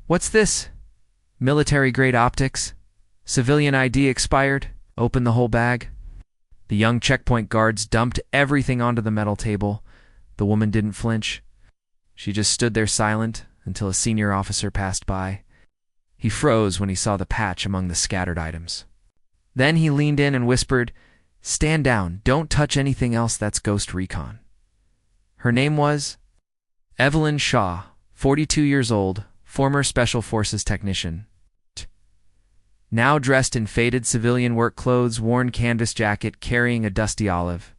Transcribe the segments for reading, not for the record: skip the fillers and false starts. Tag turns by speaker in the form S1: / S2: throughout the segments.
S1: What's this? Military-grade optics? Civilian ID expired? Open the whole bag? The young checkpoint guards dumped everything onto the metal table. The woman didn't flinch. She just stood there silent until a senior officer passed by. He froze when he saw the patch among the scattered items. Then he leaned in and whispered, "Stand down. Don't touch anything else that's Ghost Recon." Her name was Evelyn Shaw, 42 years old, former Special Forces technician. Now dressed in faded civilian work clothes, worn canvas jacket, carrying a dusty olive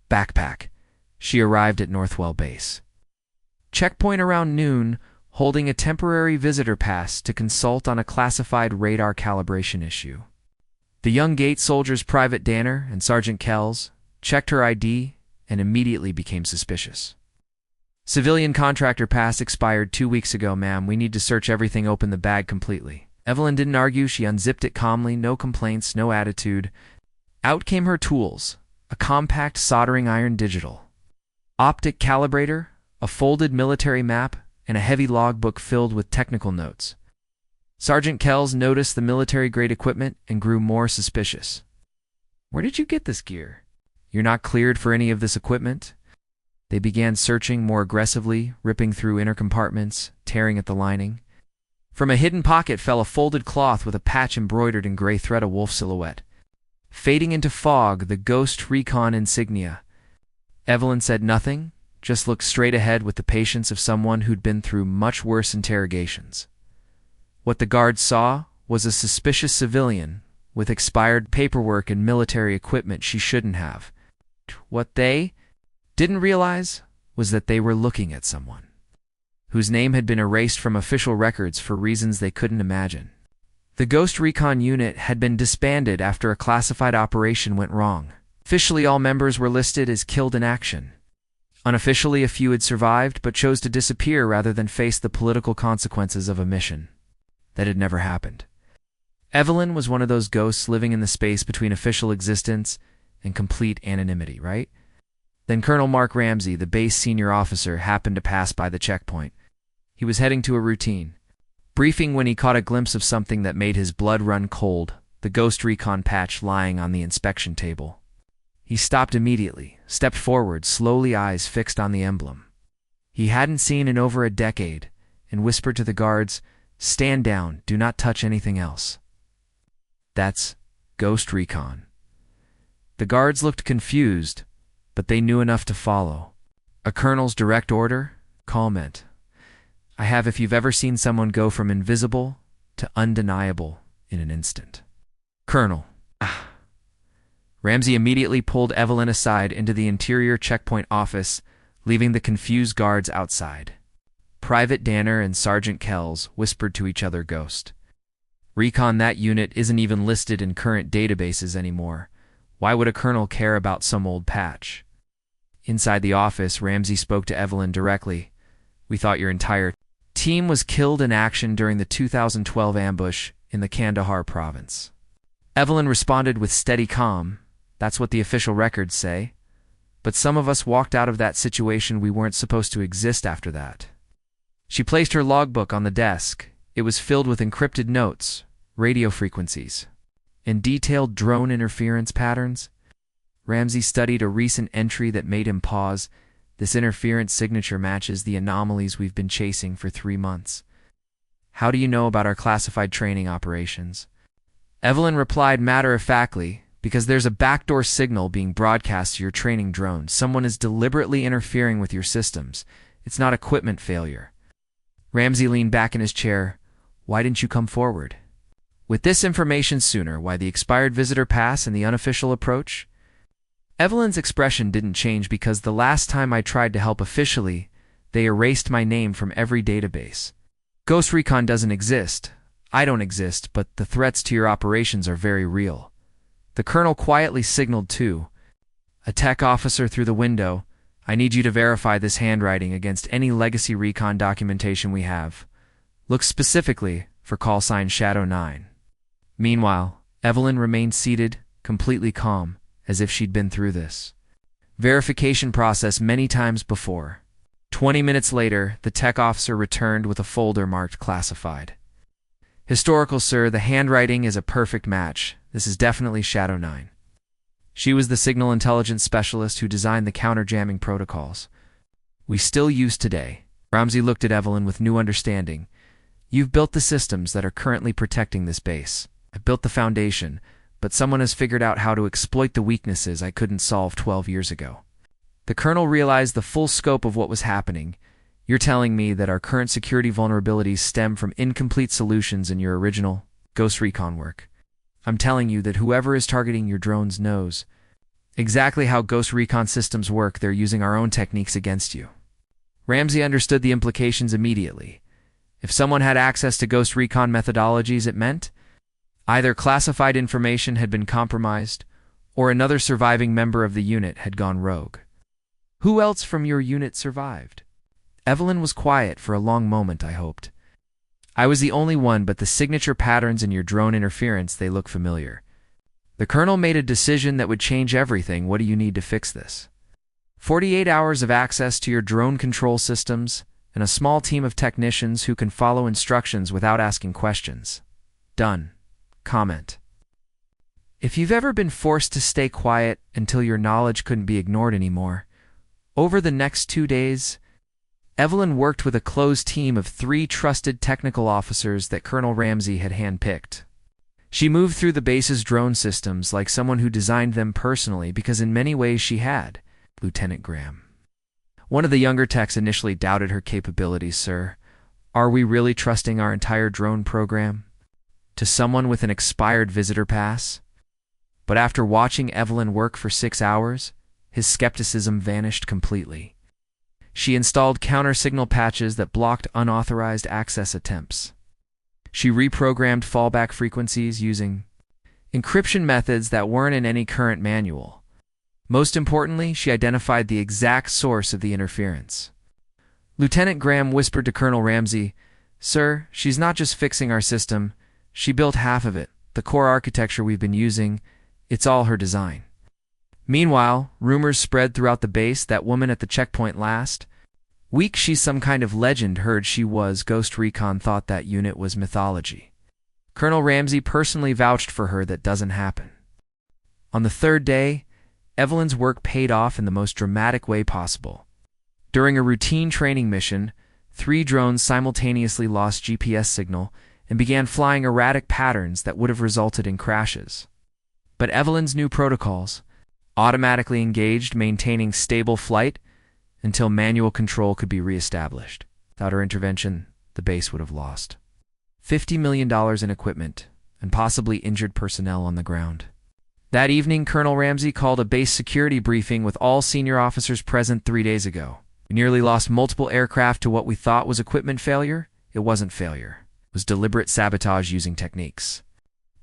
S1: backpack, she arrived at Northwell Base. Checkpoint around noon, holding a temporary visitor pass to consult on a classified radar calibration issue. The young gate soldiers Private Danner and Sergeant Kells checked her ID and immediately became suspicious. "Civilian contractor pass expired 2 weeks ago, ma'am. We need to search everything, open the bag completely." Evelyn didn't argue. She unzipped it calmly, no complaints, no attitude. Out came her tools, a compact soldering iron digital optic calibrator, a folded military map, and a heavy logbook filled with technical notes. Sergeant Kells noticed the military-grade equipment and grew more suspicious. "Where did you get this gear? You're not cleared for any of this equipment?" They began searching more aggressively, ripping through inner compartments, tearing at the lining. From a hidden pocket fell a folded cloth with a patch embroidered in gray thread, a wolf silhouette. Fading into fog, the Ghost Recon insignia. Evelyn said nothing, just looked straight ahead with the patience of someone who'd been through much worse interrogations. What the guards saw was a suspicious civilian with expired paperwork and military equipment she shouldn't have. What they didn't realize was that they were looking at someone whose name had been erased from official records for reasons they couldn't imagine. The Ghost Recon unit had been disbanded after a classified operation went wrong. Officially, all members were listed as killed in action. Unofficially, a few had survived but chose to disappear rather than face the political consequences of a mission that had never happened. Evelyn was one of those ghosts living in the space between official existence and complete anonymity, right? Then Colonel Mark Ramsey, the base senior officer, happened to pass by the checkpoint. He was heading to a routine briefing when he caught a glimpse of something that made his blood run cold, the Ghost Recon patch lying on the inspection table. He stopped immediately, stepped forward, slowly, eyes fixed on the emblem he hadn't seen in over a decade, and whispered to the guards, "Stand down, do not touch anything else." "That's Ghost Recon." The guards looked confused, but they knew enough to follow. A colonel's direct order? Comment. I have if you've ever seen someone go from invisible to undeniable in an instant. "Colonel." Ramsey immediately pulled Evelyn aside into the interior checkpoint office, leaving the confused guards outside. Private Danner and Sergeant Kells whispered to each other, "Ghost Recon, that unit isn't even listed in current databases anymore. Why would a colonel care about some old patch?" Inside the office, Ramsey spoke to Evelyn directly. "We thought your entire team was killed in action during the 2012 ambush in the Kandahar province." Evelyn responded with steady calm. "That's what the official records say. But some of us walked out of that situation. We weren't supposed to exist after that." She placed her logbook on the desk. It was filled with encrypted notes, radio frequencies, and detailed drone interference patterns. Ramsey studied a recent entry that made him pause. "This interference signature matches the anomalies we've been chasing for 3 months. How do you know about our classified training operations?" Evelyn replied matter-of-factly, "Because there's a backdoor signal being broadcast to your training drone. Someone is deliberately interfering with your systems. It's not equipment failure." Ramsey leaned back in his chair. "Why didn't you come forward with this information sooner? Why the expired visitor pass and the unofficial approach?" Evelyn's expression didn't change. "Because the last time I tried to help officially, they erased my name from every database. Ghost Recon doesn't exist. I don't exist, but the threats to your operations are very real." The colonel quietly signaled to a tech officer through the window, "I need you to verify this handwriting against any legacy recon documentation we have. Look specifically for call sign Shadow 9. Meanwhile, Evelyn remained seated, completely calm, as if she'd been through this verification process many times before. 20 minutes later, the tech officer returned with a folder marked classified. Historical, sir, the handwriting is a perfect match. This is definitely Shadow 9. She was the signal intelligence specialist who designed the counter-jamming protocols we still use today. Ramsey looked at Evelyn with new understanding. You've built the systems that are currently protecting this base. I built the foundation, but someone has figured out how to exploit the weaknesses I couldn't solve 12 years ago. The colonel realized the full scope of what was happening. You're telling me that our current security vulnerabilities stem from incomplete solutions in your original Ghost Recon work. I'm telling you that whoever is targeting your drones knows exactly how Ghost Recon systems work. They're using our own techniques against you. Ramsey understood the implications immediately. If someone had access to Ghost Recon methodologies, it meant either classified information had been compromised, or another surviving member of the unit had gone rogue. Who else from your unit survived? Evelyn was quiet for a long moment, I hoped. I was the only one, but the signature patterns in your drone interference, they look familiar. The colonel made a decision that would change everything. What do you need to fix this? 48 hours of access to your drone control systems, and a small team of technicians who can follow instructions without asking questions. Done. Comment. If you've ever been forced to stay quiet until your knowledge couldn't be ignored anymore, over the next 2 days, Evelyn worked with a closed team of 3 trusted technical officers that Colonel Ramsey had handpicked. She moved through the base's drone systems like someone who designed them personally, because in many ways she had. Lieutenant Graham. One of the younger techs initially doubted her capabilities. Sir, are we really trusting our entire drone program to someone with an expired visitor pass? But after watching Evelyn work for 6 hours, his skepticism vanished completely. She installed counter-signal patches that blocked unauthorized access attempts. She reprogrammed fallback frequencies using encryption methods that weren't in any current manual. Most importantly, she identified the exact source of the interference. Lieutenant Graham whispered to Colonel Ramsey, Sir, she's not just fixing our system, she built half of it, the core architecture we've been using. It's all her design. Meanwhile, rumors spread throughout the base that woman at the checkpoint last week, she's some kind of legend, heard she was Ghost Recon, thought that unit was mythology. Colonel Ramsey personally vouched for her. That doesn't happen. On the 3rd day, Evelyn's work paid off in the most dramatic way possible. During a routine training mission, 3 drones simultaneously lost GPS signal and began flying erratic patterns that would have resulted in crashes. But Evelyn's new protocols automatically engaged, maintaining stable flight until manual control could be reestablished. Without her intervention, the base would have lost $50 million in equipment and possibly injured personnel on the ground. That evening, Colonel Ramsey called a base security briefing with all senior officers present 3 days ago. We nearly lost multiple aircraft to what we thought was equipment failure. It wasn't failure. It was deliberate sabotage using techniques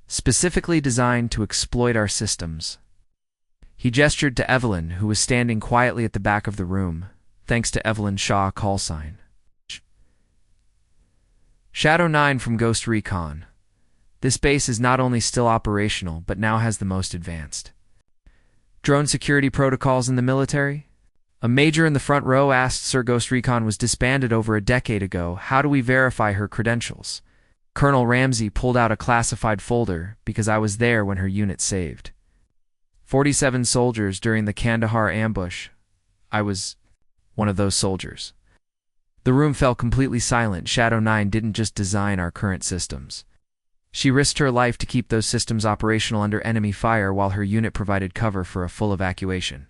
S1: specifically designed to exploit our systems. He gestured to Evelyn, who was standing quietly at the back of the room, thanks to Evelyn Shaw call sign. Shadow 9 from Ghost Recon. This base is not only still operational, but now has the most advanced drone security protocols in the military. A major in the front row asked. Sir, Ghost Recon was disbanded over a decade ago. How do we verify her credentials? Colonel Ramsey pulled out a classified folder, because I was there when her unit saved 47 soldiers during the Kandahar ambush. I was one of those soldiers. The room fell completely silent. Shadow 9 didn't just design our current systems. She risked her life to keep those systems operational under enemy fire while her unit provided cover for a full evacuation.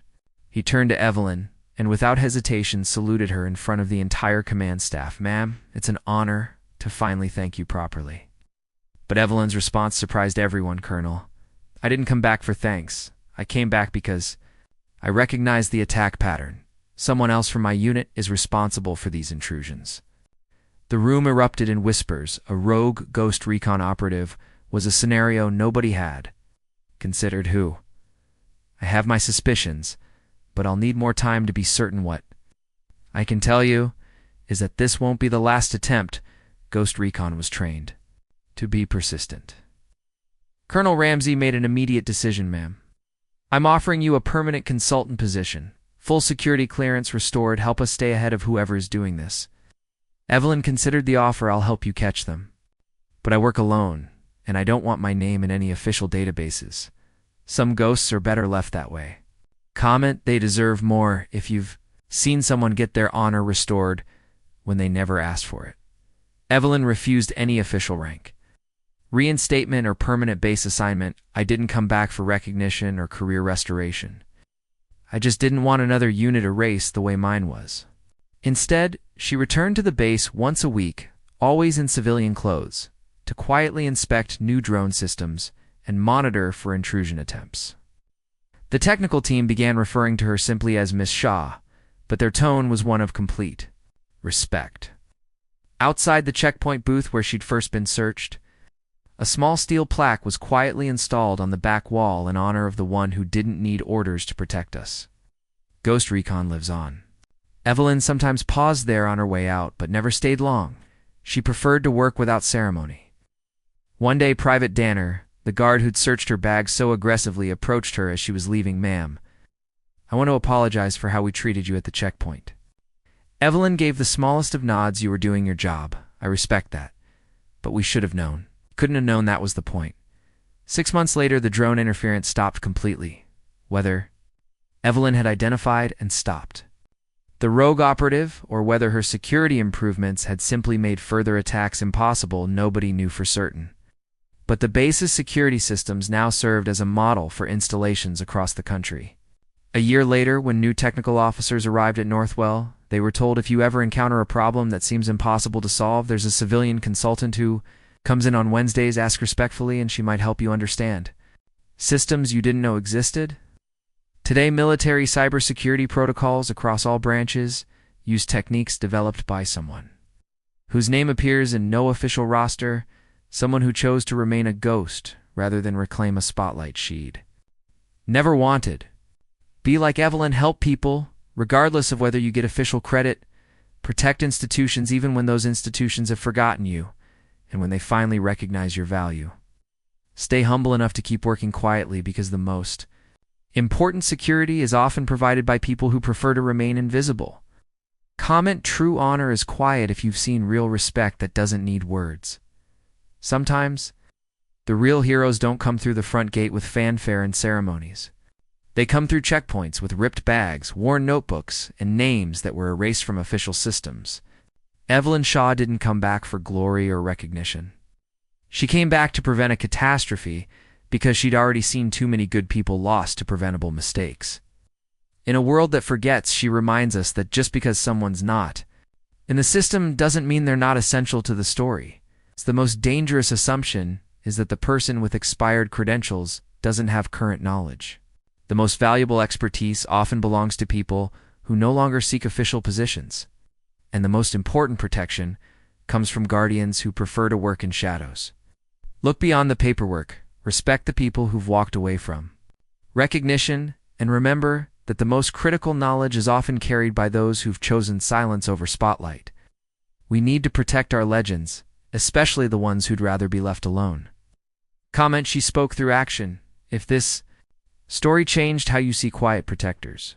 S1: He turned to Evelyn and without hesitation saluted her in front of the entire command staff. Ma'am, it's an honor to finally thank you properly. But Evelyn's response surprised everyone. Colonel, I didn't come back for thanks. I came back because I recognized the attack pattern. Someone else from my unit is responsible for these intrusions. The room erupted in whispers. A rogue Ghost Recon operative was a scenario nobody had considered. Who? I have my suspicions, but I'll need more time to be certain. What I can tell you is that this won't be the last attempt. Ghost Recon was trained to be persistent. Colonel Ramsey made an immediate decision. Ma'am, I'm offering you a permanent consultant position, Full security clearance restored. Help us stay ahead of whoever is doing this. Evelyn considered the offer. I'll help you catch them. But I work alone, and I don't want my name in any official databases. Some ghosts are better left that way. Comment, they deserve more if you've seen someone get their honor restored when they never asked for it. Evelyn refused any official rank. Reinstatement or permanent base assignment. I didn't come back for recognition or career restoration. I just didn't want another unit erased the way mine was. Instead, she returned to the base once a week, always in civilian clothes, to quietly inspect new drone systems and monitor for intrusion attempts. The technical team began referring to her simply as Miss Shaw, but their tone was one of complete respect. Outside the checkpoint booth where she'd first been searched, a small steel plaque was quietly installed on the back wall in honor of the one who didn't need orders to protect us. Ghost Recon lives on. Evelyn sometimes paused there on her way out, but never stayed long. She preferred to work without ceremony. One day, Private Danner, the guard who'd searched her bag so aggressively, approached her as she was leaving. Ma'am, I want to apologize for how we treated you at the checkpoint. Evelyn gave the smallest of nods. You were doing your job. I respect that. But we should have known. Couldn't have known that was the point. 6 months later, the drone interference stopped completely. Whether Evelyn had identified and stopped the rogue operative, or whether her security improvements had simply made further attacks impossible, nobody knew for certain. But the base's security systems now served as a model for installations across the country. A year later, when new technical officers arrived at Northwell, they were told, if you ever encounter a problem that seems impossible to solve, there's a civilian consultant who comes in on Wednesdays. Ask respectfully and she might help you understand. Systems you didn't know existed? Today, military cybersecurity protocols across all branches use techniques developed by someone whose name appears in no official roster, someone who chose to remain a ghost rather than reclaim a spotlight sheet. Never wanted. Be like Evelyn. Help people, regardless of whether you get official credit. Protect institutions even when those institutions have forgotten you, and when they finally recognize your value. Stay humble enough to keep working quietly, because the most important security is often provided by people who prefer to remain invisible. Comment, true honor is quiet if you've seen real respect that doesn't need words. Sometimes, the real heroes don't come through the front gate with fanfare and ceremonies. They come through checkpoints with ripped bags, worn notebooks, and names that were erased from official systems. Evelyn Shaw didn't come back for glory or recognition. She came back to prevent a catastrophe, because she'd already seen too many good people lost to preventable mistakes. In a world that forgets, she reminds us that just because someone's not in the system doesn't mean they're not essential to the story. It's the most dangerous assumption is that the person with expired credentials doesn't have current knowledge. The most valuable expertise often belongs to people who no longer seek official positions. And the most important protection comes from guardians who prefer to work in shadows. Look beyond the paperwork. Respect the people who've walked away from recognition, and remember that the most critical knowledge is often carried by those who've chosen silence over spotlight. We need to protect our legends, especially the ones who'd rather be left alone. Comment, she spoke through action. If this story changed how you see quiet protectors,